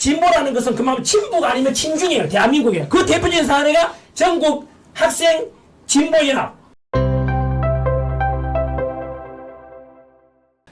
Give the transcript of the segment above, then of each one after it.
진보라는 것은 그만큼 친북 아니면 친중이에요. 대한민국에. 그 대표적인 사례가 전국 학생 진보연합.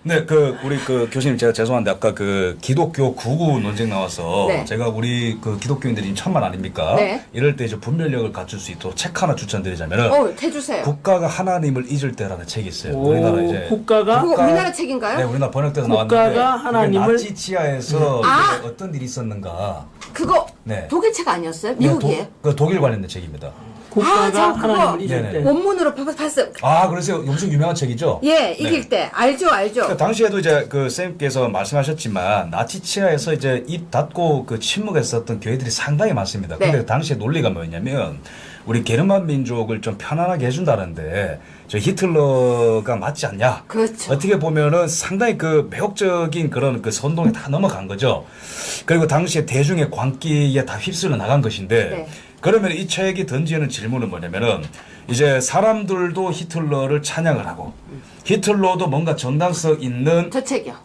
네, 우리 교수님 제가 죄송한데 아까 기독교 구구 논쟁 나와서 네. 제가 우리 기독교인들이 천만 아닙니까? 네. 이럴 때 이제 분별력을 갖출 수 있도록 책 하나 추천드리자면은 해주세요. 국가가 하나님을 잊을 때라는 책이 있어요. 오, 우리나라 이제 그거 우리나라 책인가요? 네, 우리나라 번역돼서 국가가 나왔는데 하나님을 나치 치하에서 이제 어떤 일이 있었는가. 그거 네. 독일 책 아니었어요? 미국이에요? 독일 관련된 책입니다. 국가가 저 그거 하나님을 잊을 때. 원문으로 봤어요. 아, 그래서 엄청 유명한 책이죠? 예, 읽을 네. 때 알죠. 그러니까 당시에도 이제 선생님께서 말씀하셨지만 나치 치하에서 이제 입 닫고 침묵했었던 교회들이 상당히 많습니다. 네. 근데 당시에 논리가 뭐였냐면 우리 게르만 민족을 좀 편안하게 해준다는데 저 히틀러가 맞지 않냐? 그렇죠. 어떻게 보면은 상당히 매혹적인 그런 선동에 다 넘어간 거죠. 그리고 당시에 대중의 광기에 다 휩쓸려 나간 것인데 네. 그러면 이 책이 던지는 질문은 뭐냐면은 이제 사람들도 히틀러를 찬양을 하고 히틀러도 뭔가 정당성 있는 저 책이요.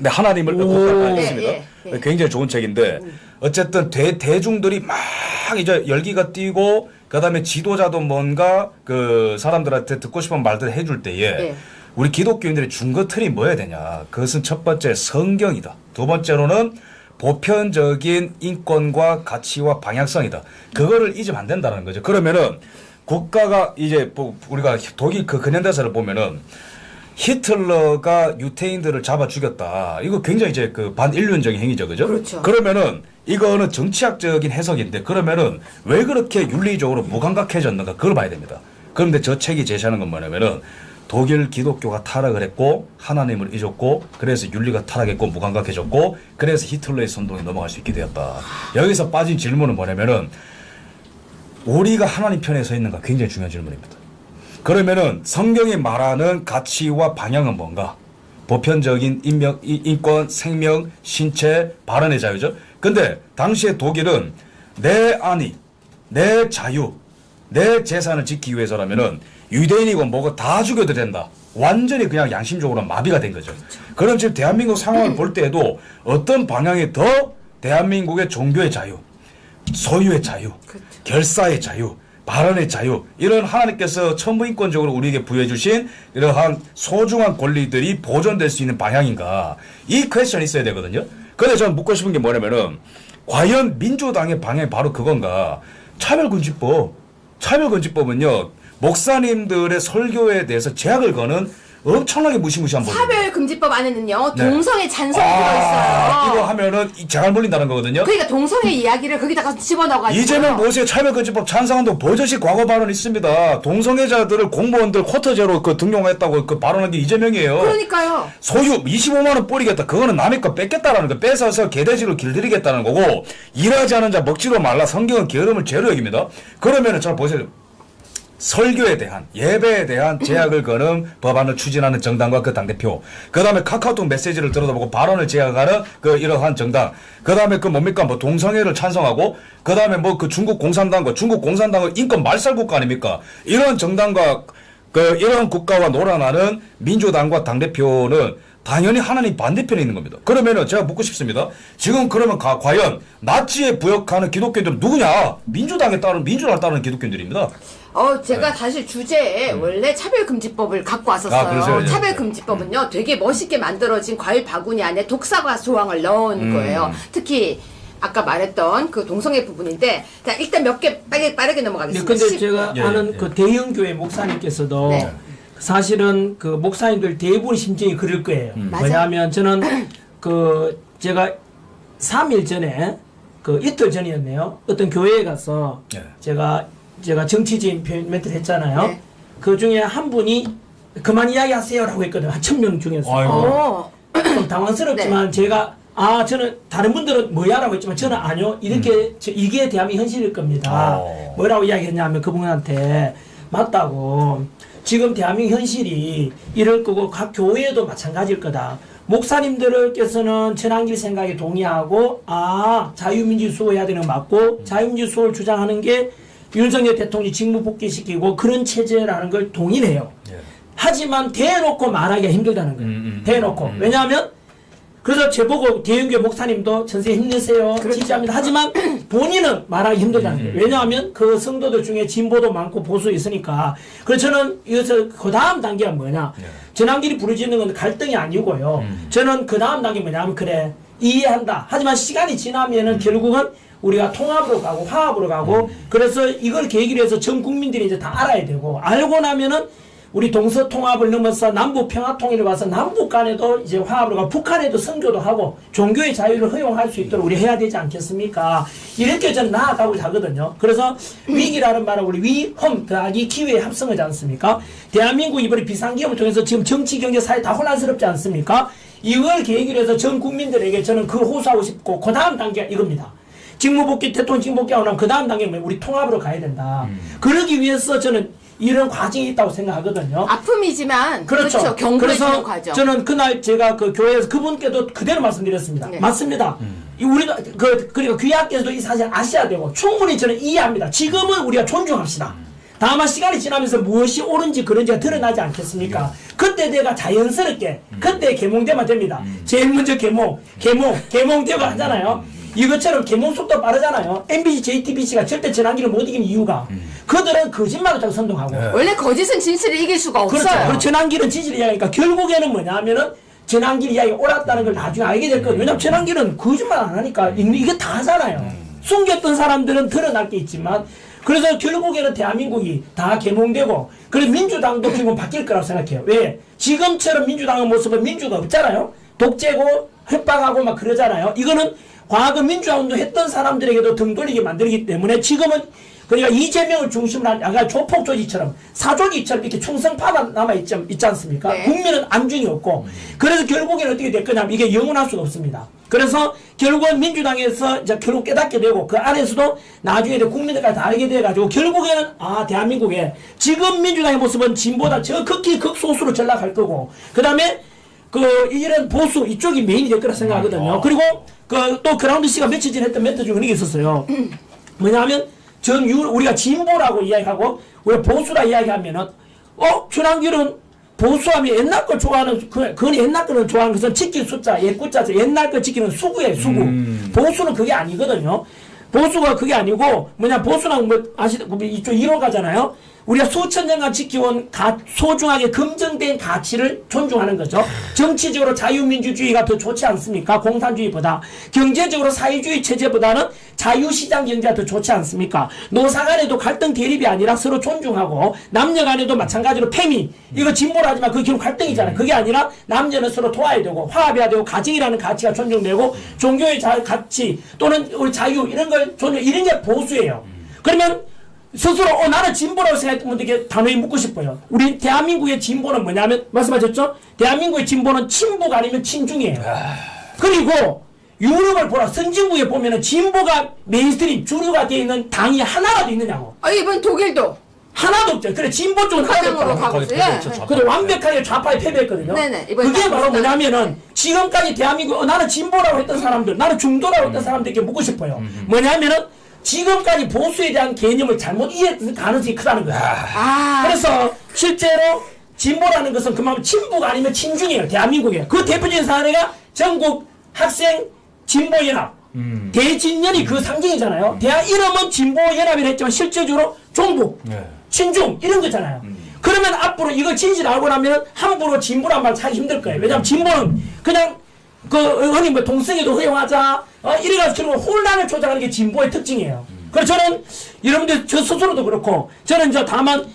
네, 하나님을 국가가 있습니다. 예. 굉장히 좋은 책인데 어쨌든 대중들이 막 이제 열기가 띄고 그다음에 지도자도 뭔가 사람들한테 듣고 싶은 말들을 해줄 때에 예. 우리 기독교인들의 중거 틀이 뭐야 되냐? 그것은 첫 번째 성경이다. 두 번째로는 보편적인 인권과 가치와 방향성이다. 그거를 잊으면 안 된다는 거죠. 그러면은 국가가 이제 우리가 독일 근현대사를 보면은 히틀러가 유태인들을 잡아 죽였다. 이거 굉장히 이제 반인륜적인 행위죠, 그죠? 그렇죠. 그러면은 이거는 정치학적인 해석인데 그러면은 왜 그렇게 윤리적으로 무감각해졌는가? 그걸 봐야 됩니다. 그런데 저 책이 제시하는 건 뭐냐면은 독일 기독교가 타락을 했고 하나님을 잊었고 그래서 윤리가 타락했고 무감각해졌고 그래서 히틀러의 선동에 넘어갈 수 있게 되었다. 여기서 빠진 질문은 뭐냐면은 우리가 하나님 편에 서 있는가 굉장히 중요한 질문입니다. 그러면은 성경이 말하는 가치와 방향은 뭔가? 보편적인 인권, 생명, 신체, 발언의 자유죠. 근데 당시에 독일은 내 안위, 내 자유, 내 재산을 지키기 위해서라면은 유대인이고 뭐고 다 죽여도 된다. 완전히 그냥 양심적으로 마비가 된 거죠. 그럼 지금 대한민국 상황을 볼 때에도 어떤 방향이 더 대한민국의 종교의 자유, 소유의 자유, 결사의 자유, 발언의 자유 이런 하나님께서 천부인권적으로 우리에게 부여해 주신 이러한 소중한 권리들이 보존될 수 있는 방향인가 이 퀘스천이 있어야 되거든요. 근데 저는 묻고 싶은 게 뭐냐면은 과연 민주당의 방향이 바로 그건가? 차별금지법은요 목사님들의 설교에 대해서 제약을 거는 엄청나게 무시무시한 법이에요. 차별금지법 안에는요 네. 동성애 찬성이 들어있어요. 이거 하면은 재갈 물린다는 거거든요. 그러니까 동성애 이야기를 거기다가 집어넣어가지고 이재명 모세 차별금지법 찬성한다고 버젓이 과거 발언 있습니다. 동성애자들을 공무원들 쿼터제로 등용했다고 발언한 게 이재명이에요. 그러니까요. 소유 25만 원 뿌리겠다. 그거는 남의 거 뺏겠다라는 거. 뺏어서 개돼지로 길들이겠다는 거고 일하지 않은 자 먹지도 말라. 성경은 게으름을 죄로 여깁니다. 그러면은 잘 보세요. 설교에 대한 예배에 대한 제약을 거는 법안을 추진하는 정당과 그 당대표 그 다음에 카카오톡 메시지를 들여다보고 발언을 제약하는 이러한 정당 그 다음에 뭡니까 동성애를 찬성하고 그 다음에 중국 공산당은 인권 말살국가 아닙니까 이런 정당과 이런 국가와 놀아나는 민주당과 당대표는 당연히 하나님 반대편에 있는 겁니다. 그러면은 제가 묻고 싶습니다. 지금 그러면 과연 나치에 부역하는 기독교인들은 누구냐? 민주당을 따르는 기독교인들입니다. 제가 사실 주제에 원래 차별금지법을 갖고 왔었어요. 그러세요? 차별금지법은요 되게 멋있게 만들어진 과일 바구니 안에 독사과 조항을 넣은 거예요. 특히 아까 말했던 그 동성애 부분인데 자 일단 몇 개 빠르게 넘어가겠습니다. 근데 제가 아는 대형교회 목사님께서도 네. 사실은 목사님들 대부분 심정이 그럴 거예요. 왜냐하면 저는 제가 3일 전에 이틀 전이었네요. 어떤 교회에 가서 제가 정치적인 멘트를 했잖아요. 네. 그 중에 한 분이 그만 이야기하세요라고 했거든요. 한 1000명 중에서. 좀 당황스럽지만 제가 저는 다른 분들은 뭐야라고 했지만 저는 아니요. 이게 대한민국 현실일 겁니다. 뭐라고 이야기했냐면 그분한테 맞다고. 지금 대한민국 현실이 이럴 거고 각 교회도 마찬가지일 거다. 목사님들께서는 천안길 생각에 동의하고 자유민주 수호해야 되는 거 맞고 자유민주 수호를 주장하는 게 윤석열 대통령이 직무 복귀시키고 그런 체제라는 걸 동의해요. 하지만 대놓고 말하기가 힘들다는 거예요. 대놓고. 왜냐하면 그래서 제보고 대형교 목사님도 전세 힘내세요. 그렇죠. 지지합니다. 하지만 본인은 말하기 힘들다는 거예요. 왜냐하면 그 성도들 중에 진보도 많고 보수 있으니까. 그래서 저는 이것을 그 다음 단계가 뭐냐. 전환길이 부르짖는 건 갈등이 아니고요. 저는 그 다음 단계 뭐냐면 그래 이해한다. 하지만 시간이 지나면은 결국은 우리가 통합으로 가고 화합으로 가고 그래서 이걸 계기로 해서 전 국민들이 이제 다 알아야 되고 알고 나면은 우리 동서통합을 넘어서 남북 평화통일을 와서 남북 간에도 이제 화합으로 가고 북한에도 선교도 하고 종교의 자유를 허용할 수 있도록 우리 해야 되지 않겠습니까? 이렇게 저는 나아가고 하거든요. 그래서 위기라는 말은 우리 위험 더하기 기회의 합성이지 않습니까? 대한민국 이번에 비상기업을 통해서 지금 정치, 경제, 사회 다 혼란스럽지 않습니까? 이걸 계기로 해서 전 국민들에게 저는 그 호소하고 싶고 그 다음 단계가 이겁니다. 직무복귀, 대통령 직무복귀하고 나면 그 다음 단계는 우리 통합으로 가야 된다. 그러기 위해서 저는 이런 과정이 있다고 생각하거든요. 아픔이지만 그렇죠. 경고해 그래서 주는 과정. 저는 그날 제가 그 교회에서 그분께도 그대로 말씀드렸습니다. 네. 맞습니다. 우리도 그리고 귀하께서도 이 사실 아셔야 되고 충분히 저는 이해합니다. 지금은 우리가 존중합시다. 다만 시간이 지나면서 무엇이 옳은지 그런지가 드러나지 않겠습니까? 그때 내가 자연스럽게 그때 계몽되면 됩니다. 제일 먼저 계몽되고 하잖아요. 이것처럼 계몽 속도 빠르잖아요. MBC, JTBC가 절대 전환기를 못 이기는 이유가 그들은 거짓말을 자꾸 선동하고 원래 거짓은 진실을 이길 수가 없어요. 그렇죠. 그리고 전환기는 진실을 이야기하니까 결국에는 뭐냐면은 전환길 이야기가 옳았다는 걸 나중에 알게 될 거예요. 왜냐면 전환길은 거짓말 안 하니까 이게 다 하잖아요. 숨겼던 사람들은 드러날 게 있지만 그래서 결국에는 대한민국이 다 계몽되고 그래서 민주당도 결국 바뀔 거라고 생각해요. 왜? 지금처럼 민주당의 모습은 민주가 없잖아요. 독재고 협박하고 막 그러잖아요. 이거는 과거 민주화운동 했던 사람들에게도 등 돌리게 만들기 때문에 지금은 그러니까 이재명을 중심으로 한 약간 조폭조직처럼 사조직처럼 이렇게 충성파만 남아있지 않습니까? 네. 국민은 안중이 없고 그래서 결국에는 어떻게 될 거냐면 이게 영원할 수가 없습니다. 그래서 결국은 민주당에서 이제 결국 깨닫게 되고 그 안에서도 나중에 국민들까지 다 알게 돼가지고 결국에는 대한민국에 지금 민주당의 모습은 진보다 저 극히 극소수로 전락할 거고 그 다음에 이런 보수 이쪽이 메인이 될 거라 생각하거든요. 그리고 또 그라운드 씨가 며칠 전에 했던 멘트 중에 그런 게 있었어요. 뭐냐면 우리가 진보라고 이야기하고 우리가 보수라 이야기하면은 전환길은 보수하면 옛날 걸 좋아하는 그건 옛날 거는 좋아하는 것은 지킬 숫자 옛구자죠. 옛날 거 지키는 수구예요. 수구. 보수는 그게 아니거든요. 보수가 그게 아니고 보수는 이쪽 1호 가잖아요. 우리가 수천 년간 지켜온 소중하게 검증된 가치를 존중하는 거죠. 정치적으로 자유민주주의가 더 좋지 않습니까? 공산주의보다. 경제적으로 사회주의 체제보다는 자유시장 경제가 더 좋지 않습니까? 노사 간에도 갈등 대립이 아니라 서로 존중하고 남녀 간에도 마찬가지로 페미 이거 진보라 하지만 그게 결국 갈등이잖아요. 그게 아니라 남녀는 서로 도와야 되고 화합해야 되고 가정이라는 가치가 존중되고 종교의 가치 또는 우리 자유 이런 걸 존중 이런 게 보수예요. 그러면 스스로 나는 진보라고 생각했던 분들에게 단호히 묻고 싶어요. 우리 대한민국의 진보는 뭐냐면 말씀하셨죠? 대한민국의 진보는 친북 아니면 친중이에요. 그리고 유럽을 보라 선진국에 보면은 진보가 메인스트림 주류가 되어 있는 당이 하나라도 있느냐고. 이번 독일도 하나도 없죠. 그래 진보 쪽은 하나도 사정으로 없고. 가고 있어요. 근데 완벽하게 좌파에 패배했거든요. 네네, 이번에 그게 바로 바꿨어요. 뭐냐면은 지금까지 대한민국 나는 진보라고 했던 사람들 나는 중도라고 했던 사람들에게 묻고 싶어요. 뭐냐면은 지금까지 보수에 대한 개념을 잘못 이해했을 가능성이 크다는 거예요. 그래서 실제로 진보라는 것은 그만큼 친북 아니면 친중이에요. 대한민국에. 그 대표적인 사례가 전국 학생 진보연합. 대진연이 그 상징이잖아요. 대학 이름은 진보연합이라 했지만 실제적으로 종북, 친중 이런 거잖아요. 그러면 앞으로 이걸 진실 알고 나면 함부로 진보란 말 하기 힘들 거예요. 왜냐하면 진보는 그냥 흔히 동성애도 허용하자 이래가지고 결국 혼란을 조장하는 게 진보의 특징이에요. 그래서 저는 여러분들 저 스스로도 그렇고 저는 다만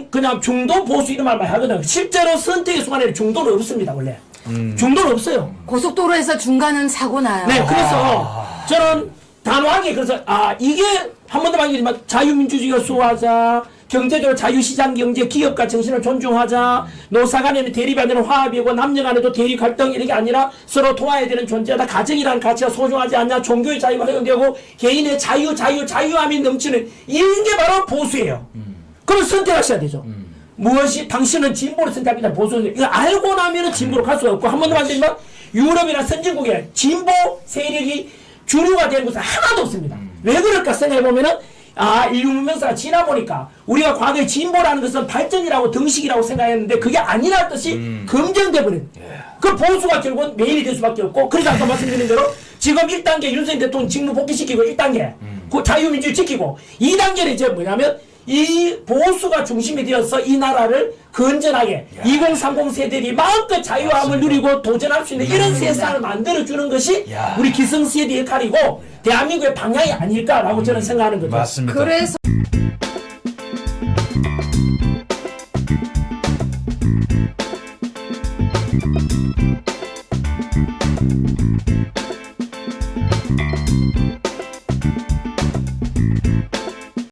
그냥 중도 보수 이런 말만 하거든요. 실제로 선택의 순간에 중도는 없습니다 원래. 중도는 없어요. 고속도로에서 중간은 사고 나요. 네, 그래서 저는 단호하게 그래서 이게 한 번 더 말씀드리지만 자유민주주의가 수호하자. 경제적으로 자유시장 경제, 기업가 정신을 존중하자. 노사 간에는 대립이 아니라 화합이고 남녀 간에도 대립 갈등 이런 게 아니라 서로 도와야 되는 존재다. 가정이라는 가치가 소중하지 않냐. 종교의 자유가 허용되고 개인의 자유함이 넘치는 이런 게 바로 보수예요. 그럼 선택하셔야 되죠. 무엇이 당신은 진보를 선택합니다. 보수는 이거 알고 나면은 진보로 갈 수가 없고 한 번 더 말씀드리면 유럽이나 선진국에 진보 세력이 주류가 되는 것은 하나도 없습니다. 왜 그럴까 생각해 보면은 인류 문명사가 지나 보니까 우리가 과거에 진보라는 것은 발전이라고 등식이라고 생각했는데 그게 아니라는 뜻이 검증돼 버린. 그 보수가 결국은 매일이 될 수밖에 없고 그래서 아까 말씀드린 대로 지금 1단계 윤석열 대통령 직무 복귀시키고 1단계 그 자유민주주의 지키고 2단계는 이제 뭐냐면 이 보수가 중심이 되어서 이 나라를 건전하게 2030 세대들이 마음껏 자유함을 누리고 도전할 수 있는 이런 세상을 만들어주는 것이 우리 기성세대의 역할이고 대한민국의 방향이 아닐까라고 저는 생각하는 거죠. 맞습니다. 그래서